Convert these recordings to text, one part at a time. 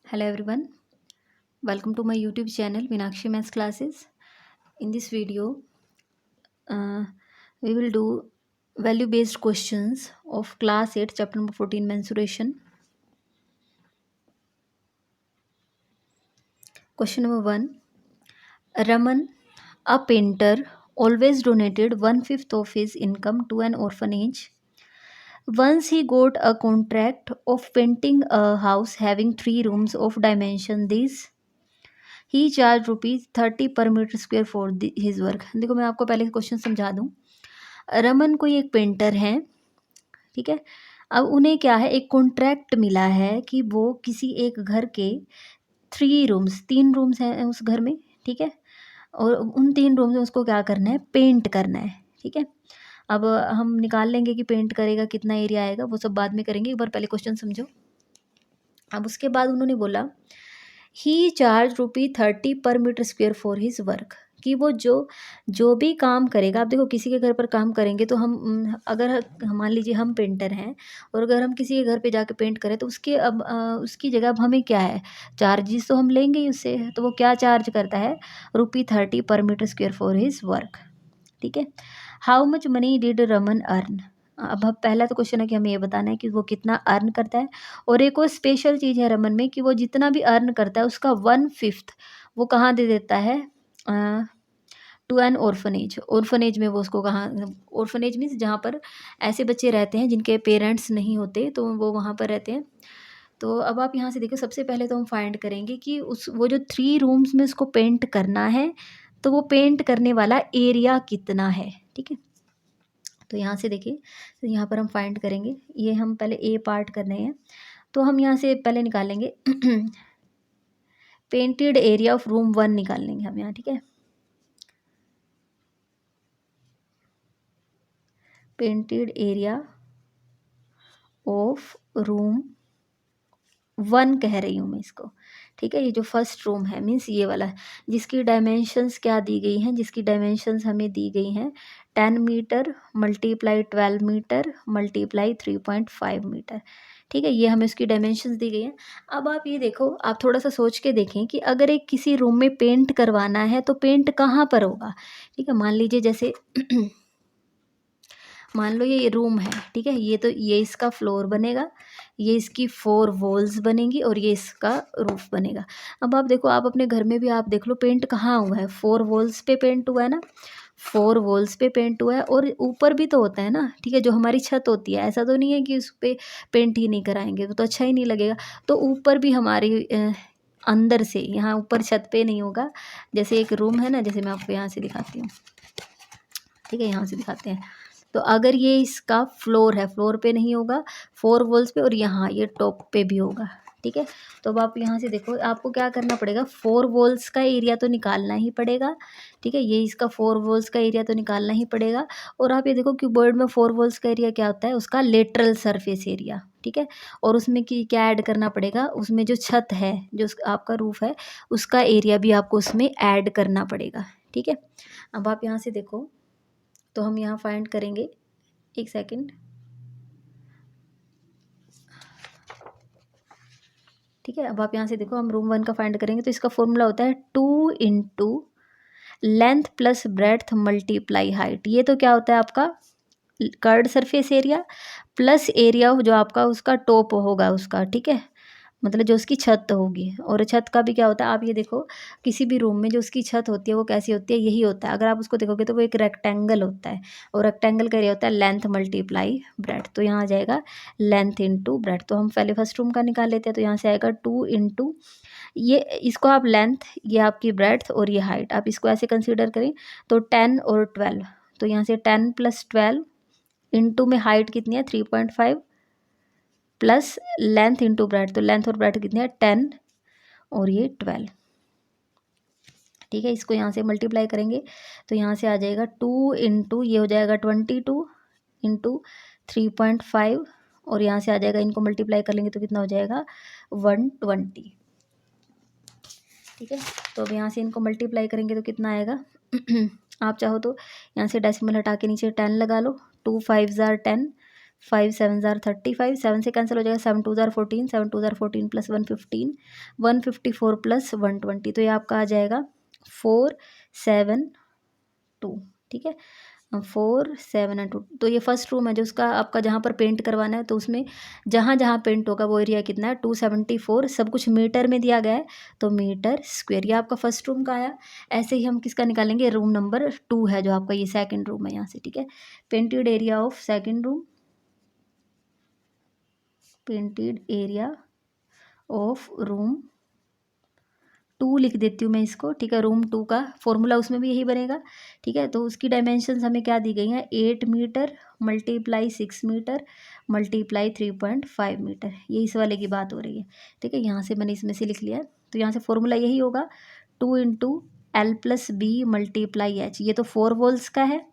Hello everyone, welcome to my YouTube channel Meenakshi Maths Classes. In this video, uh, we will do value based questions of Class 8, Chapter number 14 Mensuration. Question number 1. Raman, a painter, always donated 1/5 of his income to an orphanage. Once he got a contract of painting a house having 3 rooms of dimension these. He charge ₹30 per metre square for his work. देखो, मैं आपको पहले question समझा दूँ। रमन कोई एक painter हैं, ठीक है। अब उन्हें क्या है, एक कॉन्ट्रैक्ट मिला है कि वो किसी एक घर के 3 रूम्स हैं उस घर में, ठीक है। और उन 3 रूम्स में उसको क्या करना है, पेंट करना है, ठीक है। अब हम निकाल लेंगे कि पेंट करेगा कितना एरिया आएगा, वो सब बाद में करेंगे, एक बार पहले क्वेश्चन समझो। अब उसके बाद उन्होंने बोला ही charge ₹30 per metre square for his work, कि वो जो भी काम करेगा। आप देखो, किसी के घर पर काम करेंगे तो हम अगर मान लीजिए हम पेंटर हैं और अगर हम किसी के घर पे जाके पेंट करें तो उसकी जगह अब हमें क्या है, चार्जेस तो हम लेंगे ही उससे। तो वो क्या चार्ज करता है, ₹30 per metre square for his work, ठीक है। How much money did Raman earn. अब पहला तो क्वेश्चन है कि हमें ये बताना है कि वो कितना अर्न करता है। और एक और स्पेशल चीज़ है रमन में कि वो जितना भी अर्न करता है उसका 1/5 वो कहाँ दे देता है, टू एन ऑर्फनेज। ऑर्फनेज में वो उसको कहाँ, ऑर्फनेज मीन्स जहाँ पर ऐसे बच्चे रहते हैं जिनके पेरेंट्स नहीं होते, तो वो वहाँ पर रहते हैं। तो अब आप यहाँ से देखो, सबसे पहले तो हम फाइंड करेंगे कि वो जो 3 रूम्स में उसको पेंट करना है, तो वो पेंट करने वाला एरिया कितना है, ठीक है। तो यहाँ से देखिए, तो यहाँ पर हम फाइंड करेंगे, ये हम पहले ए पार्ट कर रहे हैं, तो हम यहाँ से पहले निकालेंगे पेंटेड एरिया ऑफ रूम 1 निकाल लेंगे हम यहाँ, ठीक है। पेंटेड एरिया ऑफ रूम 1 कह रही हूँ मैं इसको, ठीक है। ये जो फर्स्ट रूम है मीन्स ये वाला, जिसकी डायमेंशंस क्या दी गई हैं, जिसकी डायमेंशंस हमें दी गई हैं 10 metre multiply 12 metre multiply 3.5 metre, ठीक है। ये हमें उसकी डायमेंशंस दी गई हैं। अब आप ये देखो, आप थोड़ा सा सोच के देखें कि अगर एक किसी रूम में पेंट करवाना है तो पेंट कहाँ पर होगा, ठीक है। मान लीजिए जैसे मान लो ये रूम है, ठीक है। ये इसका फ्लोर बनेगा, ये इसकी 4 वॉल्स बनेंगी और ये इसका रूफ बनेगा। अब आप देखो, आप अपने घर में भी आप देख लो, पेंट कहाँ हुआ है, 4 वॉल्स पे पेंट हुआ है ना, 4 वॉल्स पे पेंट हुआ है। और ऊपर भी तो होता है ना, ठीक है, जो हमारी छत होती है। ऐसा तो नहीं है कि उस पे पेंट ही नहीं कराएंगे, वो तो अच्छा ही नहीं लगेगा। तो ऊपर भी हमारी अंदर से, यहाँ ऊपर छत पे नहीं होगा। जैसे एक रूम है ना, जैसे मैं आपको यहाँ से दिखाती हूँ, ठीक है, यहाँ से दिखाते हैं। तो अगर ये इसका फ्लोर है, फ्लोर पे नहीं होगा, 4 वॉल्स पे, और यहाँ ये टॉप पे भी होगा, ठीक है। तो अब आप यहाँ से देखो, आपको क्या करना पड़ेगा, 4 वॉल्स का एरिया तो निकालना ही पड़ेगा, ठीक है। ये इसका 4 वॉल्स का एरिया तो निकालना ही पड़ेगा। और आप ये देखो, क्यूबॉइड में 4 वॉल्स का एरिया क्या होता है, उसका लेटरल सरफेस एरिया, ठीक है। और उसमें क्या ऐड करना पड़ेगा, उसमें जो छत है, जो आपका रूफ है, उसका एरिया भी आपको उसमें ऐड करना पड़ेगा, ठीक है। अब आप यहाँ से देखो, तो हम यहाँ फाइंड करेंगे, एक सेकंड, ठीक है। अब आप यहाँ से देखो, हम रूम 1 का फाइंड करेंगे, तो इसका फॉर्मूला होता है 2 into length plus breadth multiply height. ये तो क्या होता है आपका curved surface area plus area जो आपका उसका टॉप होगा उसका, ठीक है, मतलब जो उसकी छत होगी। और छत का भी क्या होता है, आप ये देखो, किसी भी रूम में जो उसकी छत होती है वो कैसी होती है, यही होता है। अगर आप उसको देखोगे तो वो एक रेक्टेंगल होता है, और रेक्टेंगल का एरिया होता है लेंथ मल्टीप्लाई ब्रेड। तो यहाँ आ जाएगा लेंथ इंटू ब्रेड। तो हम पहले फर्स्ट रूम का निकाल लेते हैं, तो यहाँ से आएगा 2 इंटू, ये इसको आप लेंथ, ये आपकी ब्रेड्थ और ये हाइट, आप इसको ऐसे कंसिडर करें, तो 10 और 12। तो यहाँ से 10 + 12 इंटू में हाइट कितनी है 3.5 प्लस लेंथ इंटू ब्रेड, तो लेंथ और ब्रेड कितनी है 10 और ये 12, ठीक है। इसको यहाँ से मल्टीप्लाई करेंगे तो यहाँ से आ जाएगा 2 इंटू, ये हो जाएगा 22 इंटू 3.5, और यहाँ से आ जाएगा, इनको मल्टीप्लाई कर लेंगे तो कितना हो जाएगा 120, ठीक है। तो अब यहाँ से इनको मल्टीप्लाई करेंगे तो कितना आएगा आप चाहो तो यहाँ से डेसिमल हटा के नीचे 10 लगा लो, 2 5 = 10, 5 7 ज़ार 35, 7 से कैंसिल हो जाएगा, 7 2 ज़ार 14, 7 2 ज़ार 14 प्लस 115, 154 प्लस 120, तो ये आपका आ जाएगा 472। ठीक है, 472। तो ये फर्स्ट रूम है जो उसका आपका जहाँ पर पेंट करवाना है, तो उसमें जहाँ जहाँ पेंट होगा वो एरिया कितना है 274, सब कुछ मीटर में दिया गया है, तो मीटर स्क्वेयर। ये आपका फर्स्ट रूम का आया। ऐसे ही हम किसका निकालेंगे, रूम नंबर 2 है जो आपका ये सेकंड रूम है यहाँ से। ठीक है, painted area of second room, painted area of room 2 लिख देती हूँ मैं इसको। ठीक है, रूम 2 का फॉर्मूला उसमें भी यही बनेगा। ठीक है, तो उसकी डायमेंशंस हमें क्या दी गई हैं, 8 metre multiply 6 metre multiply 3.5 metre. ये इस वाले की बात हो रही है। ठीक है, यहाँ से मैंने इसमें से लिख लिया है, तो यहाँ से फॉर्मूला यही होगा 2 into L plus B multiply H. ये तो 4 वॉल्स का है,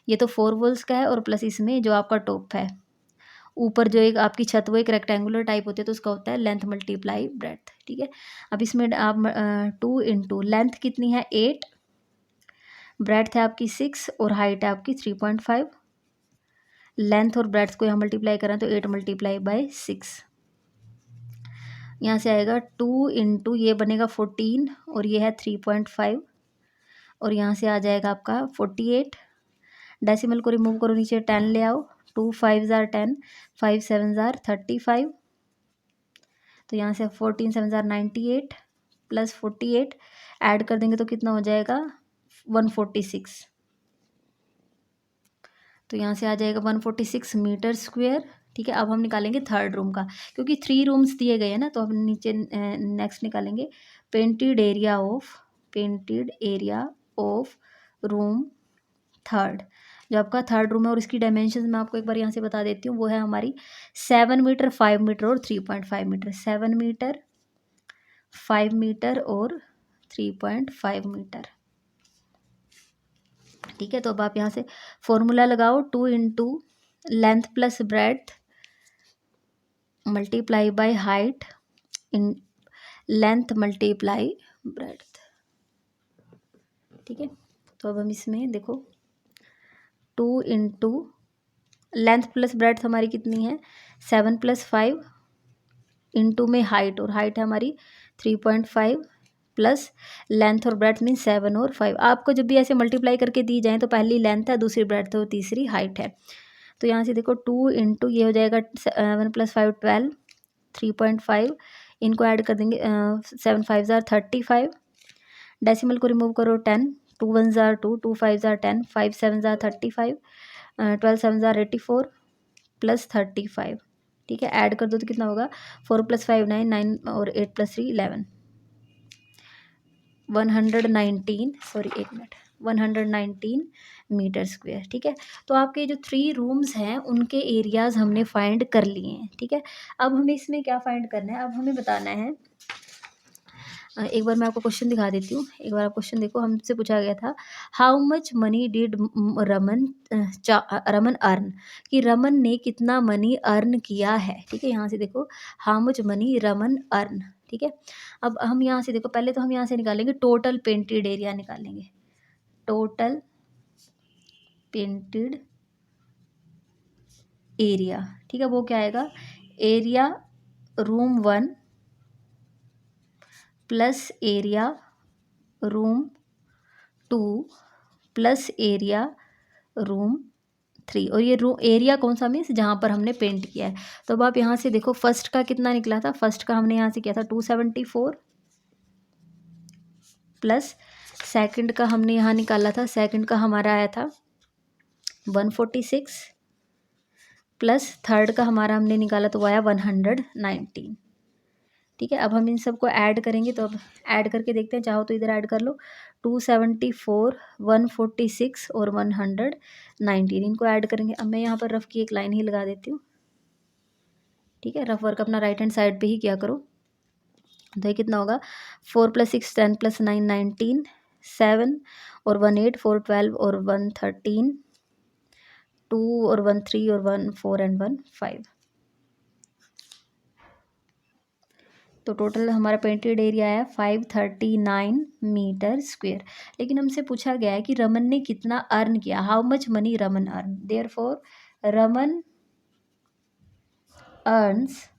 ये तो 4 वॉल्स का है, और प्लस इसमें जो आपका टॉप है ऊपर जो एक आपकी छत वो एक रेक्टेंगुलर टाइप होती है, तो उसका होता है लेंथ मल्टीप्लाई ब्रेड्थ। ठीक है, अब इसमें आप 2 इंटू लेंथ कितनी है 8, ब्रेड्थ है आपकी 6 और हाइट है आपकी 3.5। लेंथ और ब्रेड्थ को यहाँ मल्टीप्लाई करें तो 8 मल्टीप्लाई बाई 6, यहाँ से आएगा 2 इंटू ये बनेगा 14 और ये है 3.5, और यहाँ से आ जाएगा आपका 48। डेसिमल को रिमूव करो, नीचे 10 ले आओ, 2 5 ज़ार 10, 5 7 ज़ार 35, तो यहाँ से 14 7 ज़ार 98 प्लस 48 ऐड कर देंगे तो कितना हो जाएगा 146, तो यहाँ से आ जाएगा 146 मीटर स्क्वेयर। ठीक है, अब हम निकालेंगे थर्ड रूम का, क्योंकि 3 रूम्स दिए गए हैं ना, तो हम नीचे नेक्स्ट निकालेंगे painted area of room third. जो आपका थर्ड रूम है और इसकी डायमेंशन मैं आपको एक बार यहाँ से बता देती हूँ, वो है हमारी 7 मीटर 5 मीटर और 3.5 मीटर। 7 मीटर 5 मीटर और 3.5 मीटर। ठीक है, तो अब आप यहाँ से फॉर्मूला लगाओ, 2 into length plus breadth multiply by height in length multiply breadth. ठीक है, तो अब हम इसमें देखो 2 इंटू लेंथ प्लस ब्रेड्थ हमारी कितनी है 7 प्लस 5 इंटू में हाइट, और हाइट है हमारी 3.5 प्लस लेंथ और ब्रेड्थ मीन 7 और 5। आपको जब भी ऐसे मल्टीप्लाई करके दी जाए तो पहली लेंथ है, दूसरी ब्रेड्थ है और तीसरी हाइट है। तो यहाँ से देखो 2 इंटू ये हो जाएगा 7 प्लस 5 12, 3.5 इनको ऐड कर देंगे 7 5 ज़ार 35, डेसिमल को रिमूव करो 10, 2 1 ज़ार 2, 2 5 ज़ार 10, 5 7 ज़ार 35, 12 7 ज़ार 84 प्लस 35। ठीक है, ऐड कर दो तो कितना होगा 4 प्लस 5 9, 9 और 8 plus 3 11, 119 sorry 1 minute 119 metre square. ठीक है, तो आपके जो 3 रूम्स हैं उनके एरियाज़ हमने फाइंड कर लिए हैं। ठीक है, अब हमें इसमें क्या फाइंड करना है, अब हमें बताना है एक बार मैं आपको क्वेश्चन दिखा देती हूँ। एक बार आप क्वेश्चन देखो, हमसे पूछा गया था how much money did Raman earn, कि रमन ने कितना मनी अर्न किया है। ठीक है, यहाँ से देखो how much money Raman earn. ठीक है, अब हम यहाँ से देखो, पहले तो हम यहाँ से निकालेंगे टोटल पेंटेड एरिया निकालेंगे, टोटल पेंटेड एरिया। ठीक है, वो क्या आएगा area room 1 plus area room 2 plus area room 3, और ये रूम एरिया कौन सा मीन्स जहाँ पर हमने पेंट किया है। तो अब आप यहाँ से देखो फर्स्ट का कितना निकला था, फर्स्ट का हमने यहाँ से किया था 274 प्लस सेकंड का हमने यहाँ निकाला था, सेकंड का हमारा आया था 146 प्लस थर्ड का हमारा हमने निकाला तो वो आया 119। ठीक है, अब हम इन सबको ऐड करेंगे, तो अब ऐड करके देखते हैं, चाहो तो इधर ऐड कर लो 274 146 और 119 इनको ऐड करेंगे। अब मैं यहाँ पर रफ की एक लाइन ही लगा देती हूँ। ठीक है, रफ वर्क अपना राइट हैंड साइड पे ही किया करो। तो ये कितना होगा 4 प्लस 6 10 प्लस 9 19, 7 और 1 8, 4 12 और 1 13, 2 और 1 3 और 1 4 एंड 1 5। तो टोटल हमारा पेंटेड एरिया है 539 मीटर स्क्वेयर। लेकिन हमसे पूछा गया है कि रमन ने कितना अर्न किया, how much money Raman earn. Therefore Raman earns,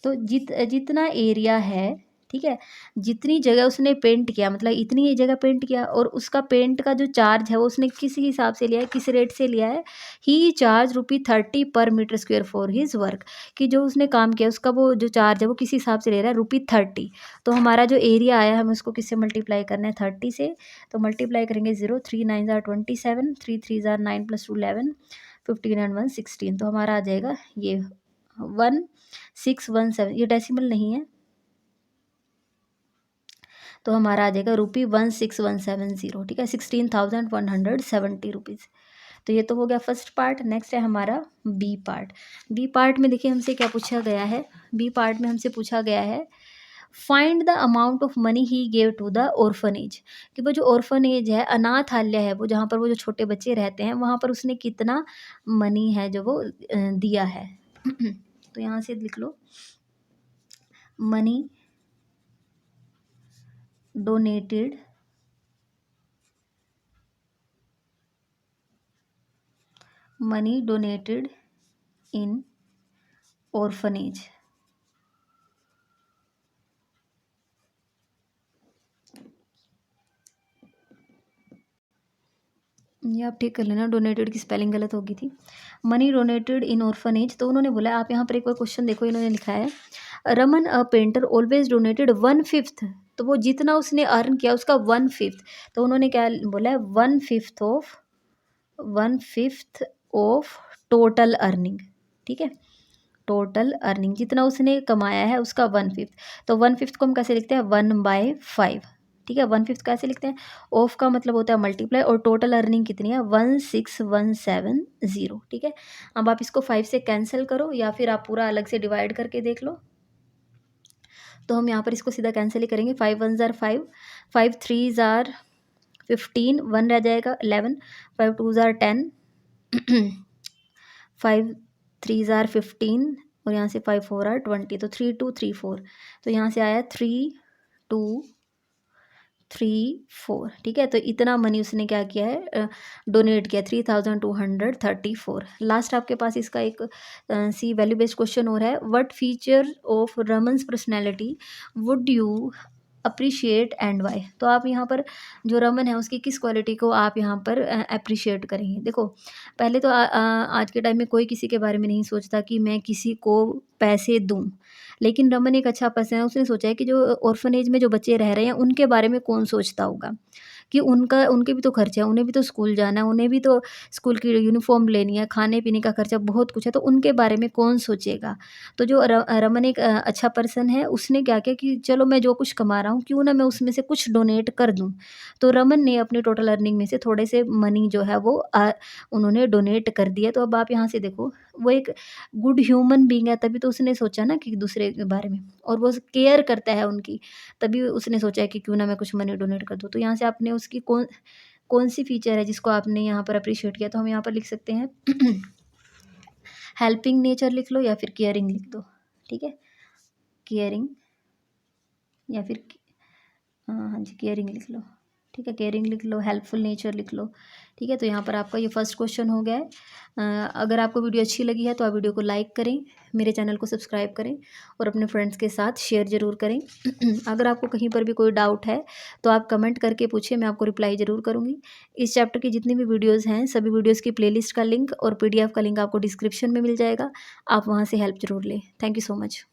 तो जितना एरिया है, ठीक है, जितनी जगह उसने पेंट किया, मतलब इतनी ही जगह पेंट किया, और उसका पेंट का जो चार्ज है वो उसने किस हिसाब से लिया है, किस रेट से लिया है, ही charge ₹30 per metre square for his work, कि जो उसने काम किया उसका वो जो चार्ज है वो किस हिसाब से ले रहा है, ₹30। तो हमारा जो एरिया आया हमें उसको किससे मल्टीप्लाई करना है, 30 से। तो मल्टीप्लाई करेंगे 0, 3 9 ज़ार 27, 3 3 ज़ार 9 + 2 11, 15 एंड 1 16। तो हमारा आ जाएगा ये 1617, ये डेसिमल नहीं है, तो हमारा आ जाएगा ₹16,170, ठीक है, 16,170 रुपीज़। तो ये तो हो गया फर्स्ट पार्ट। नेक्स्ट है हमारा बी पार्ट। बी पार्ट में देखिए हमसे क्या पूछा गया है। बी पार्ट में हमसे पूछा गया है, find the amount of money he gave to the orphanage, कि वो जो ऑर्फनेज है, अनाथालय है, वो जहाँ पर वो जो छोटे बच्चे रहते हैं वहाँ पर उसने कितना मनी है जो वो दिया है। तो यहाँ से लिख लो, मनी डोनेटेड इन ऑर्फनेज। ये आप ठीक कर लेना, डोनेटेड की स्पेलिंग गलत हो गई थी। मनी डोनेटेड इन ऑर्फनेज, तो उन्होंने बोला, आप यहाँ पर एक बार क्वेश्चन देखो, इन्होंने लिखा है, Raman a painter always donated 1/5, तो वो जितना उसने अर्न किया उसका 1/5, तो उन्होंने क्या बोला है, 1/5 ऑफ टोटल अर्निंग, ठीक है, टोटल अर्निंग जितना उसने कमाया है उसका 1/5। तो 1/5 को हम कैसे लिखते हैं, 1/5, ठीक है, 1/5 कैसे लिखते हैं, ऑफ का मतलब होता है मल्टीप्लाई, और टोटल अर्निंग कितनी है, 16,170, ठीक है। अब आप इसको 5 से कैंसिल करो, या फिर आप पूरा अलग से डिवाइड करके देख लो। तो हम यहाँ पर इसको सीधा कैंसिल ही करेंगे, 5 1 ज़ार 5, 5 3 ज़ार 15, 1 रह जाएगा 11, 5 2 ज़ार 10, 5 3 ज़ार 15, और यहाँ से 5 4 आर 20, तो 3 2 3 4, तो यहाँ से आया 3 2 3 4, ठीक है। तो इतना मनी उसने क्या किया है, डोनेट किया, 3,234। लास्ट आपके पास इसका एक सी वैल्यू बेस्ड क्वेश्चन और है, what feature of Raman's personality would you appreciate and why. तो आप यहाँ पर जो रमन है उसकी किस क्वालिटी को आप यहाँ पर अप्रिशिएट करेंगे। देखो, पहले तो आज के टाइम में कोई किसी के बारे में नहीं सोचता कि मैं किसी को पैसे दूँ, लेकिन रमन एक अच्छा पर्सन है, उसने सोचा है कि जो ऑर्फनेज में जो बच्चे रह रहे हैं उनके बारे में कौन सोचता होगा, कि उनके भी तो खर्चे हैं, उन्हें भी तो स्कूल जाना है, उन्हें भी तो स्कूल की यूनिफ़ॉर्म लेनी है, खाने-पीने का खर्चा बहुत कुछ है, तो उनके बारे में कौन सोचेगा। तो जो रमन एक अच्छा पर्सन है, उसने क्या किया कि चलो मैं जो कुछ कमा रहा हूँ, क्यों ना मैं उसमें से कुछ डोनेट कर दूँ। तो रमन ने अपनी टोटल अर्निंग में से थोड़े से मनी जो है वो उन्होंने डोनेट कर दिया। तो अब आप यहाँ से देखो, वो एक गुड ह्यूमन बीइंग है, तभी तो उसने सोचा ना कि दूसरे के बारे में, और वो केयर करता है उनकी, तभी उसने सोचा है कि क्यों ना मैं कुछ मनी डोनेट कर दूँ। तो यहाँ से आपने उसकी कौन सी फीचर है जिसको आपने यहाँ पर अप्रिशिएट किया, तो हम यहाँ पर लिख सकते हैं हेल्पिंग नेचर लिख लो, या फिर केयरिंग लिख दो, ठीक है, केयरिंग, या फिर हाँ जी, केयरिंग लिख लो, ठीक है, केयरिंग लिख लो, हेल्पफुल नेचर लिख लो, ठीक है। तो यहाँ पर आपका ये फर्स्ट क्वेश्चन हो गया है। अगर आपको वीडियो अच्छी लगी है तो आप वीडियो को लाइक करें, मेरे चैनल को सब्सक्राइब करें, और अपने फ्रेंड्स के साथ शेयर ज़रूर करें। अगर आपको कहीं पर भी कोई डाउट है तो आप कमेंट करके पूछिए, मैं आपको रिप्लाई ज़रूर करूँगी। इस चैप्टर की जितनी भी वीडियोज़ हैं, सभी वीडियोज़ की प्लेलिस्ट का लिंक और PDF का लिंक आपको डिस्क्रिप्शन में मिल जाएगा, आप वहाँ से हेल्प ज़रूर लें। Thank you so much.